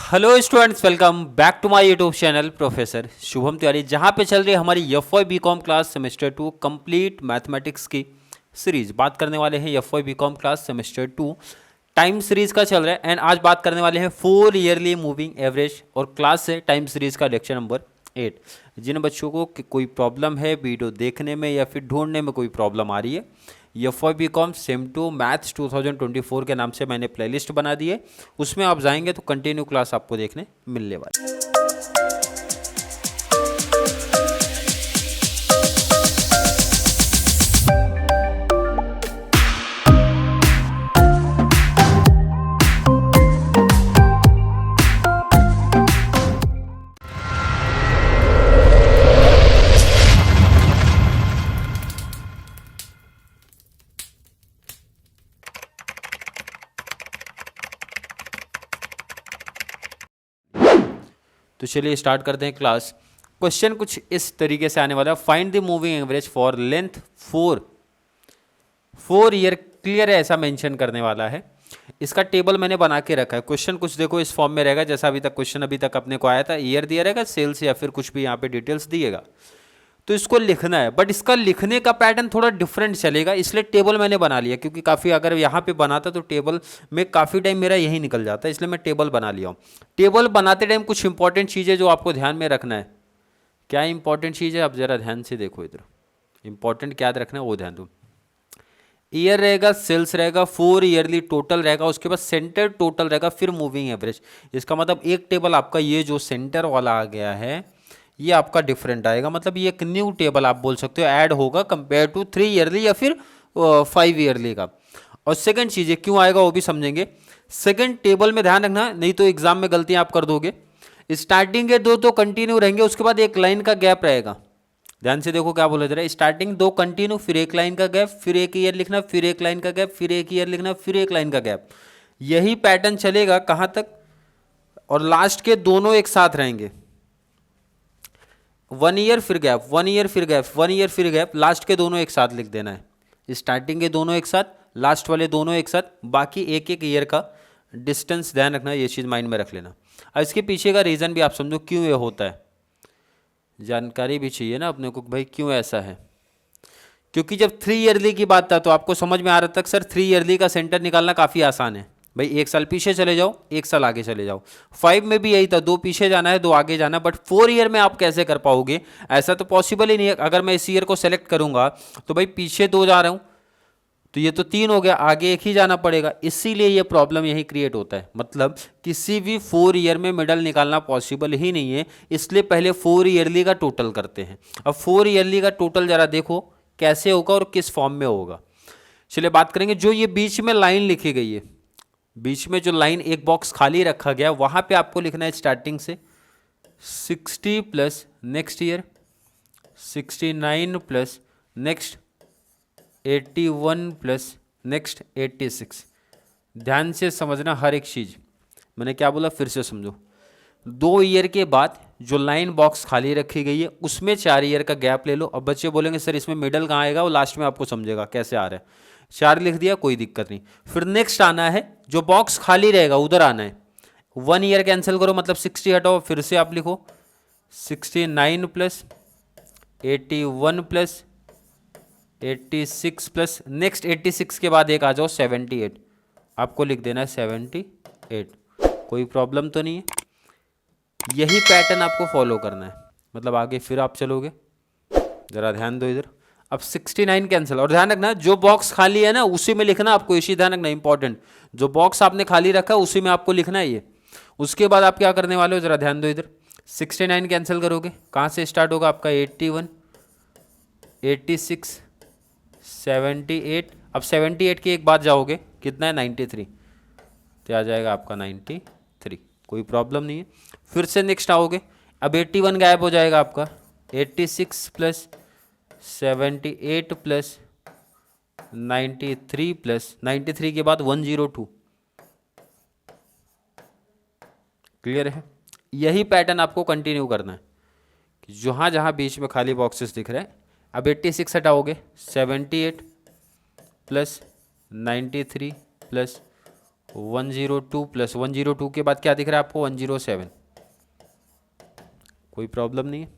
Hello students, welcome back to my YouTube channel professor Shubham Tiwari, जहां पे चल रही है हमारी F Y B com class semester 2 complete mathematics की सीरीज। बात करने वाले हैं F Y B com class semester 2 time series का चल रहा है। एंड आज बात करने वाले हैं 4 ईयरली मूविंग एवरेज और क्लास से टाइम सीरीज का लेक्चर नंबर 8। जिन बच्चों को कोई प्रॉब्लम है वीडियो देखने में या फिर ढूंढने में कोई प्रॉब्लम आ रही है, F Y B com sem two maths 2024 के नाम से मैंने प्लेलिस्ट बना दी है। उसमें आप जाएंगे तो कंटिन्यू क्लास आपको देखने मिलने वाली है। तो चलिए स्टार्ट करते हैं क्लास। क्वेश्चन कुछ इस तरीके से आने वाला है। Find the moving average for length 4 year clear है, ऐसा मेंशन करने वाला है। इसका टेबल मैंने बना के रखा है। क्वेश्चन कुछ देखो इस फॉर्म में रहेगा जैसा अभी तक अपने को आया था। ईयर दिया रहेगा, सेल्स या फिर कुछ भी यहाँ पे डिटेल्स दिएगा, तो इसको लिखना है। बट इसका लिखने का पैटर्न थोड़ा डिफरेंट चलेगा, इसलिए टेबल मैंने बना लिया। क्योंकि काफ़ी अगर यहाँ पे बनाता तो टेबल में काफ़ी टाइम मेरा यही निकल जाता है, इसलिए मैं टेबल बना लिया हूँ। टेबल बनाते टाइम कुछ इंपॉर्टेंट चीज़ें जो आपको ध्यान में रखना है। क्या इंपॉर्टेंट चीज़ है, आप ज़रा ध्यान से देखो इधर। इंपॉर्टेंट क्या रखना है वो ध्यान दो। ईयर रहेगा, सेल्स रहेगा, 4 ईयरली टोटल रहेगा, उसके बाद सेंटर टोटल रहेगा, फिर मूविंग एवरेज। इसका मतलब एक टेबल आपका ये जो सेंटर वाला आ गया है ये आपका डिफरेंट आएगा। मतलब ये एक न्यू टेबल आप बोल सकते हो ऐड होगा कंपेयर टू 3 ईयरली या फिर 5 ईयरली का। और सेकंड चीज़ क्यों आएगा वो भी समझेंगे। सेकंड टेबल में ध्यान रखना, नहीं तो एग्जाम में गलतियां आप कर दोगे। स्टार्टिंग के 2 तो कंटिन्यू रहेंगे, उसके बाद एक लाइन का गैप रहेगा। ध्यान से देखो क्या बोला जा रहा है। स्टार्टिंग 2 कंटिन्यू, फिर एक लाइन का गैप, फिर एक ईयर लिखना, फिर एक लाइन का गैप, फिर एक ईयर लिखना, फिर एक लाइन का गैप। यही पैटर्न चलेगा कहाँ तक, और लास्ट के दोनों एक साथ रहेंगे। 1 ईयर फिर गैप, 1 ईयर फिर गैप, 1 ईयर फिर गैप, लास्ट के दोनों एक साथ लिख देना है। स्टार्टिंग के दोनों एक साथ, लास्ट वाले दोनों एक साथ, बाकी एक एक ईयर का डिस्टेंस ध्यान रखना, ये चीज़ माइंड में रख लेना। अब इसके पीछे का रीज़न भी आप समझो क्यों ये होता है, जानकारी भी चाहिए ना अपने को भाई क्यों ऐसा है। क्योंकि जब 3 ईयरली की बात था तो आपको समझ में आ रहा था सर 3 ईयरली का सेंटर निकालना काफ़ी आसान है भाई। 1 साल पीछे चले जाओ, 1 साल आगे चले जाओ। 5 में भी यही था, 2 पीछे जाना है, 2 आगे जाना है। बट 4 ईयर में आप कैसे कर पाओगे, ऐसा तो पॉसिबल ही नहीं है। अगर मैं इस ईयर को सेलेक्ट करूंगा तो भाई पीछे 2 जा रहा हूं तो ये तो 3 हो गया, आगे 1 ही जाना पड़ेगा। इसीलिए ये प्रॉब्लम यही क्रिएट होता है। मतलब किसी भी 4 ईयर में मिडल निकालना पॉसिबल ही नहीं है, इसलिए पहले 4 ईयरली का टोटल करते हैं। अब 4 ईयरली का टोटल जरा देखो कैसे होगा और किस फॉर्म में होगा। चलिए बात करेंगे। जो ये बीच में लाइन लिखी गई है, बीच में जो लाइन एक बॉक्स खाली रखा गया, वहां पे आपको लिखना है स्टार्टिंग से 60 plus next year 69 plus next 81 plus next 86। ध्यान से समझना हर एक चीज़। मैंने क्या बोला फिर से समझो। 2 ईयर के बाद जो लाइन बॉक्स खाली रखी गई है उसमें 4 ईयर का गैप ले लो। अब बच्चे बोलेंगे सर इसमें मिडल कहाँ आएगा, वो लास्ट में आपको समझेगा कैसे आ रहा है। 4 लिख दिया, कोई दिक्कत नहीं। फिर नेक्स्ट आना है, जो बॉक्स खाली रहेगा उधर आना है। 1 ईयर कैंसिल करो, मतलब 60 हटाओ, फिर से आप लिखो 69 प्लस 81 प्लस 86 प्लस नेक्स्ट 86 के बाद एक आ जाओ 78। आपको लिख देना है 78। कोई प्रॉब्लम तो नहीं है। यही पैटर्न आपको फॉलो करना है, मतलब आगे फिर आप चलोगे। ज़रा ध्यान दो इधर। अब 69 कैंसिल, और ध्यान रखना जो बॉक्स खाली है ना उसी में लिखना आपको। इसी ध्यान रखना इंपॉर्टेंट, जो बॉक्स आपने खाली रखा है उसी में आपको लिखना है ये। उसके बाद आप क्या करने वाले हो, ज़रा ध्यान दो इधर। 69 कैंसिल करोगे, कहाँ से स्टार्ट होगा आपका 81 86 78। अब 78 की एक बात जाओगे, कितना है 93, तो आ जाएगा आपका 93। कोई प्रॉब्लम नहीं है। फिर से नेक्स्ट आओगे, अब 81 गायब हो जाएगा आपका। 86 प्लस 78 प्लस 93 प्लस 93 के बाद 102। क्लियर है। यही पैटर्न आपको कंटिन्यू करना है कि जहाँ जहाँ बीच में खाली बॉक्सेस दिख रहे हैं। अब 86 हटाओगे, 78 प्लस 93 प्लस 102 प्लस 102 के बाद क्या दिख रहा है आपको 107, कोई प्रॉब्लम नहीं है।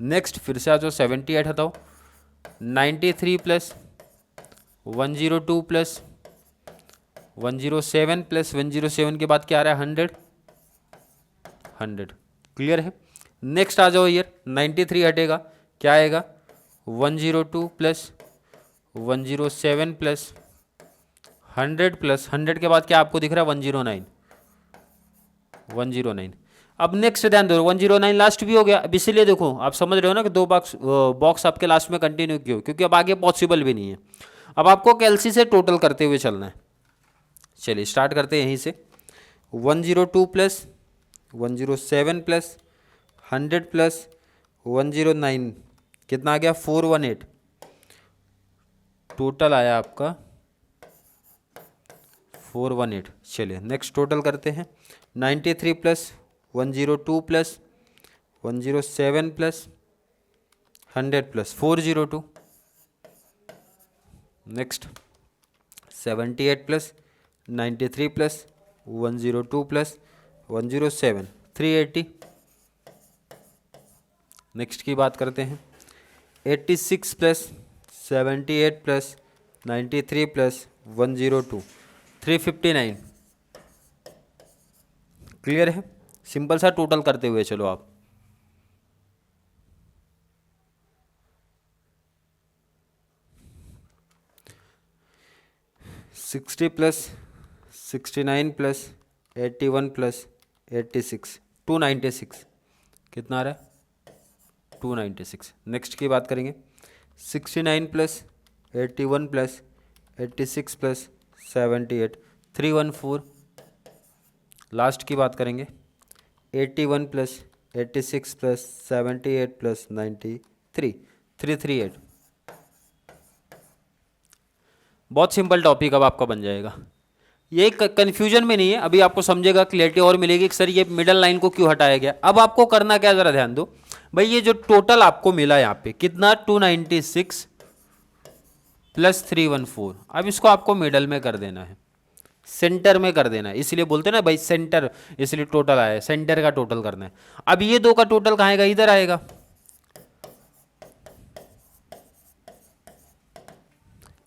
नेक्स्ट फिर से आ जाओ 78 हटाओ, 93 प्लस 102 प्लस 107 प्लस 107 के बाद क्या आ रहा है 100, 100 क्लियर है। नेक्स्ट आ जाओ ईयर, 93 हटेगा क्या आएगा 102 प्लस 107 प्लस 100 प्लस 100 के बाद क्या आपको दिख रहा है 109, 109। अब नेक्स्ट ध्यान दो 109 लास्ट भी हो गया। अब इसीलिए देखो आप समझ रहे हो ना कि दो बॉक्स आपके लास्ट में कंटिन्यू क्यों, क्योंकि अब आगे पॉसिबल भी नहीं है। अब आपको कैलसी से टोटल करते हुए चलना है। चलिए स्टार्ट करते हैं यहीं से, 102 प्लस 107 प्लस 100 प्लस 109 कितना आ गया 418, टोटल आया आपका 418। चलिए नेक्स्ट टोटल करते हैं, 93 plus 102 plus 107 plus 100 plus 402। Next 78 plus 93 plus 102 plus 107 380। Next की बात करते हैं, 86 प्लस 78 प्लस 93 प्लस 102 359। क्लियर है, सिंपल सा टोटल करते हुए चलो आप। सिक्सटी प्लस 69 प्लस 81 प्लस 86 296 कितना आ रहा है 296। नेक्स्ट की बात करेंगे, 69 प्लस 81 प्लस 86 प्लस 78 314। लास्ट की बात करेंगे, 81 प्लस 86 प्लस 78 प्लस 93 338। बहुत सिंपल टॉपिक अब आपका बन जाएगा, ये कन्फ्यूजन में नहीं है। अभी आपको समझेगा, क्लियरिटी और मिलेगी कि सर ये मिडल लाइन को क्यों हटाया गया। अब आपको करना क्या, जरा ध्यान दो भाई, ये जो टोटल आपको मिला यहाँ पे कितना 296 प्लस 314, अब इसको आपको मिडल में कर देना है, सेंटर में कर देना है। इसलिए बोलते हैं ना भाई सेंटर, इसलिए टोटल आया है, सेंटर का टोटल करना है। अब ये दो का टोटल कहाँ आएगा, इधर आएगा।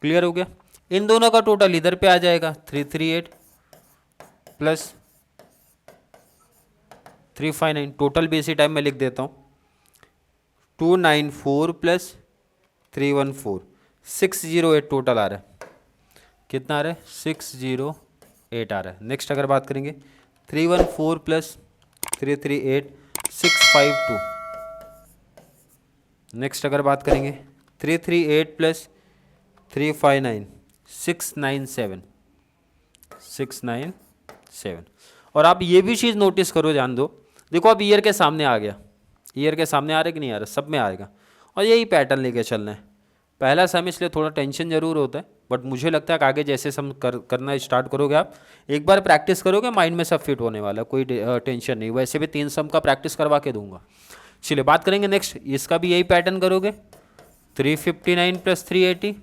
क्लियर हो गया, इन दोनों का टोटल इधर पे आ जाएगा 338 प्लस 359। टोटल भी इसी टाइम में लिख देता हूँ, 294 प्लस 314 608 टोटल आ रहा है। कितना आ रहा है 608 आ रहा है। नेक्स्ट अगर बात करेंगे, 314 प्लस 338 652। नेक्स्ट अगर बात करेंगे, 338 प्लस 359 697। और आप ये भी चीज़ नोटिस करो, जान दो, देखो अब ईयर के सामने आ गया, ईयर के सामने आ रहा है कि नहीं आ रहा, सब में आएगा। और यही पैटर्न लेके चलना है। पहला सेम इसलिए थोड़ा टेंशन जरूर होता है, बट मुझे लगता है कि आगे जैसे सम करना स्टार्ट करोगे, आप एक बार प्रैक्टिस करोगे माइंड में सब फिट होने वाला है, कोई टेंशन नहीं। वैसे भी 3 सम का प्रैक्टिस करवा के दूंगा। चलिए बात करेंगे नेक्स्ट, इसका भी यही पैटर्न करोगे, 359 प्लस 380।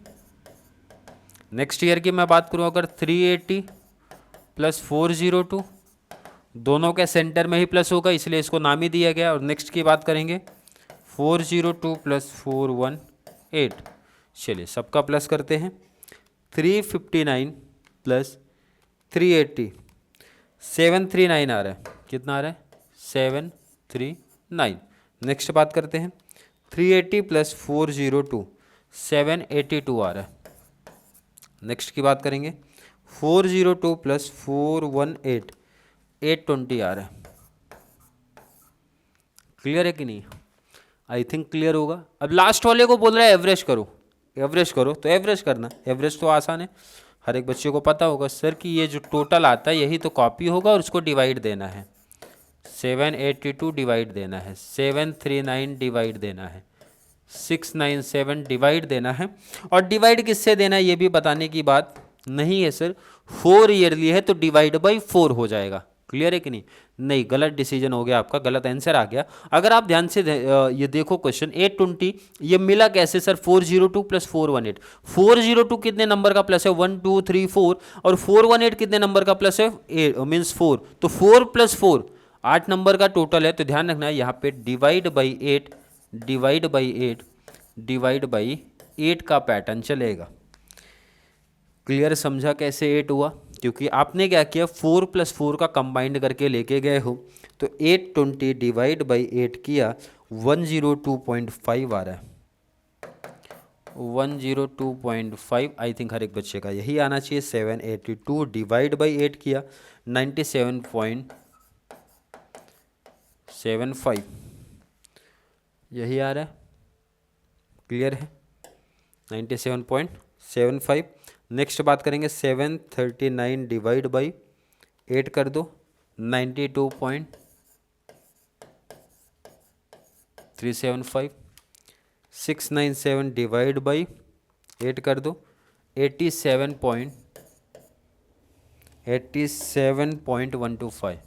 नेक्स्ट ईयर की मैं बात करूँ अगर, 380 प्लस 402, दोनों के सेंटर में ही प्लस होगा इसलिए इसको नाम ही दिया गया। और नेक्स्ट की बात करेंगे, 402 प्लस 418। चलिए सबका प्लस करते हैं, 359 प्लस 380 739 आ रहा है। कितना आ रहा है 739। नेक्स्ट बात करते हैं, 380 प्लस 402 782 आ रहा है। नेक्स्ट की बात करेंगे, 402 प्लस 418 820 आ रहा है। क्लियर है कि नहीं, आई थिंक क्लियर होगा। अब लास्ट वाले को बोल रहा है एवरेज करो, एवरेज करो, तो एवरेज करना, एवरेज तो आसान है, हर एक बच्चे को पता होगा सर कि ये जो टोटल आता है यही तो कॉपी होगा और उसको डिवाइड देना है, 782 डिवाइड देना है, 739 डिवाइड देना है, 697 डिवाइड देना है। और डिवाइड किससे देना है ये भी बताने की बात नहीं है सर, 4 ईयरली है तो डिवाइड बाई 4 हो जाएगा। क्लियर है कि नहीं? नहीं, गलत डिसीजन हो गया आपका, गलत आंसर आ गया। अगर आप ध्यान से ये देखो क्वेश्चन 820 ये मिला कैसे सर? 402 प्लस 418। 402 कितने नंबर का प्लस है? 1 2 3 4। और 418 कितने नंबर का प्लस है? 8 मीन्स 4। तो 4 प्लस 4 8 नंबर का टोटल है। तो ध्यान रखना है यहाँ पे divide by 8 divide by 8 divide by 8 का पैटर्न चलेगा। क्लियर? समझा कैसे 8 हुआ? क्योंकि आपने क्या किया, 4 प्लस 4 का कंबाइंड करके लेके गए हो। तो 820 डिवाइड बाई 8 किया, 102.5 आ रहा है। 102.5 आई थिंक हर एक बच्चे का यही आना चाहिए। 782 डिवाइड बाई 8 किया, 97.75 यही आ रहा है। क्लियर है? 97.75। नेक्स्ट बात करेंगे 739 डिवाइड बाई 8 कर दो, 92.375। 697 डिवाइड बाई 8 कर दो, 87.125।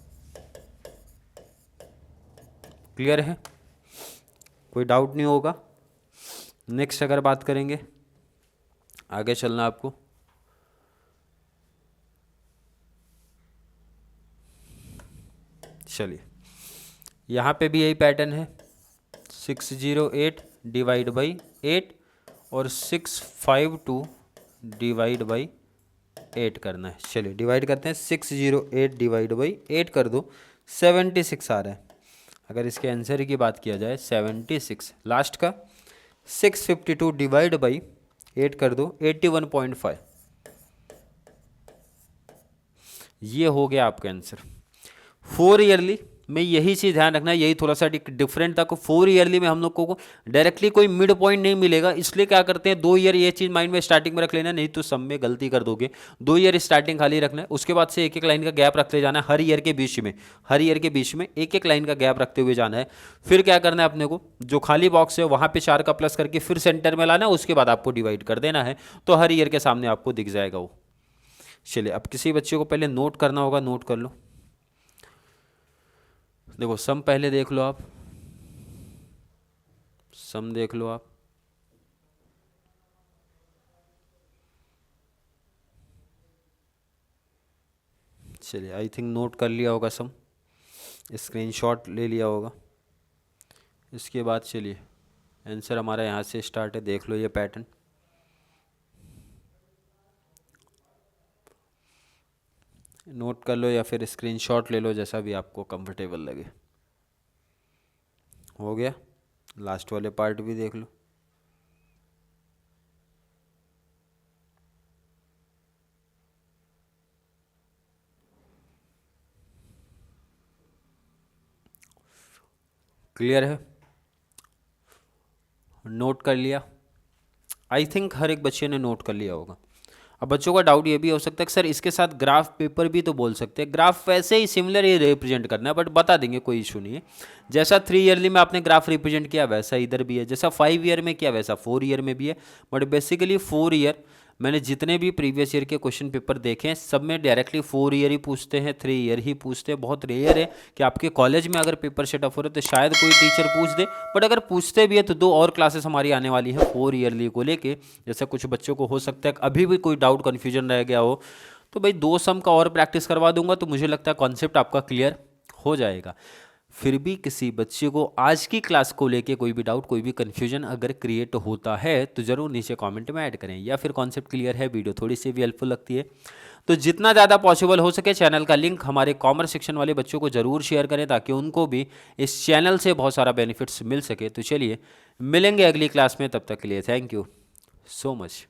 क्लियर है? कोई डाउट नहीं होगा? नेक्स्ट अगर बात करेंगे, आगे चलना आपको। चलिए, यहाँ पे भी यही पैटर्न है। 608 डिवाइड बाई 8 और 652 डिवाइड बाई 8 करना है। चलिए डिवाइड करते हैं। 608 डिवाइड बाई 8 कर दो, 76 आ रहा है। अगर इसके आंसर की बात किया जाए 76 लास्ट का। 652 डिवाइड बाई 8 कर दो, 81.5। ये हो गया आपका आंसर। 4 ईयरली में यही चीज़ ध्यान रखना है, यही थोड़ा सा डिफरेंट था। 4 ईयरली में हम लोग को डायरेक्टली कोई मिड पॉइंट नहीं मिलेगा, इसलिए क्या करते हैं 2 ईयर ये चीज़ माइंड में स्टार्टिंग में रख लेना, नहीं तो सब में गलती कर दोगे। 2 ईयर स्टार्टिंग खाली रखना है, उसके बाद से एक एक लाइन का गैप रखते जाना है। हर ईयर के बीच में एक एक लाइन का गैप रखते हुए जाना है। फिर क्या करना है अपने को, जो खाली बॉक्स है वहाँ पर 4 का प्लस करके फिर सेंटर में लाना है, उसके बाद आपको डिवाइड कर देना है। तो हर ईयर के सामने आपको दिख जाएगा वो। चलिए, अब किसी बच्चे को पहले नोट करना होगा, नोट कर लो। देखो सम पहले देख लो आप, सम देख लो आप। चलिए, आई थिंक नोट कर लिया होगा सम, स्क्रीनशॉट ले लिया होगा। इसके बाद चलिए आंसर हमारा यहाँ से स्टार्ट है, देख लो ये पैटर्न। नोट कर लो या फिर स्क्रीनशॉट ले लो, जैसा भी आपको कंफर्टेबल लगे। हो गया? लास्ट वाले पार्ट भी देख लो। क्लियर है? नोट कर लिया? आई थिंक हर एक बच्चे ने नोट कर लिया होगा। अब बच्चों का डाउट ये भी हो सकता है कि सर इसके साथ ग्राफ पेपर भी तो बोल सकते हैं। ग्राफ वैसे ही सिमिलर ही रिप्रेजेंट करना है, बट बता देंगे, कोई इशू नहीं है। जैसा 3 ईयरली में आपने ग्राफ रिप्रेजेंट किया वैसा इधर भी है, जैसा 5 ईयर में किया वैसा 4 ईयर में भी है। बट बेसिकली 4 ईयर, मैंने जितने भी प्रीवियस ईयर के क्वेश्चन पेपर देखे हैं सब में डायरेक्टली 4 ईयर ही पूछते हैं, 3 ईयर ही पूछते हैं। बहुत रेयर है कि आपके कॉलेज में अगर पेपर सेट अप हो रहे तो शायद कोई टीचर पूछ दे, बट अगर पूछते भी है तो 2 और क्लासेस हमारी आने वाली हैं 4 ईयरली को लेके। जैसे कुछ बच्चों को हो सकता है अभी भी कोई डाउट कन्फ्यूजन रह गया हो, तो भाई 2 सम का और प्रैक्टिस करवा दूंगा, तो मुझे लगता है कॉन्सेप्ट आपका क्लियर हो जाएगा। फिर भी किसी बच्चे को आज की क्लास को लेके कोई भी डाउट, कोई भी कन्फ्यूजन अगर क्रिएट होता है तो ज़रूर नीचे कमेंट में ऐड करें, या फिर कॉन्सेप्ट क्लियर है, वीडियो थोड़ी सी भी हेल्पफुल लगती है तो जितना ज़्यादा पॉसिबल हो सके चैनल का लिंक हमारे कॉमर्स सेक्शन वाले बच्चों को ज़रूर शेयर करें, ताकि उनको भी इस चैनल से बहुत सारा बेनिफिट्स मिल सके। तो चलिए मिलेंगे अगली क्लास में, तब तक के लिए थैंक यू सो मच।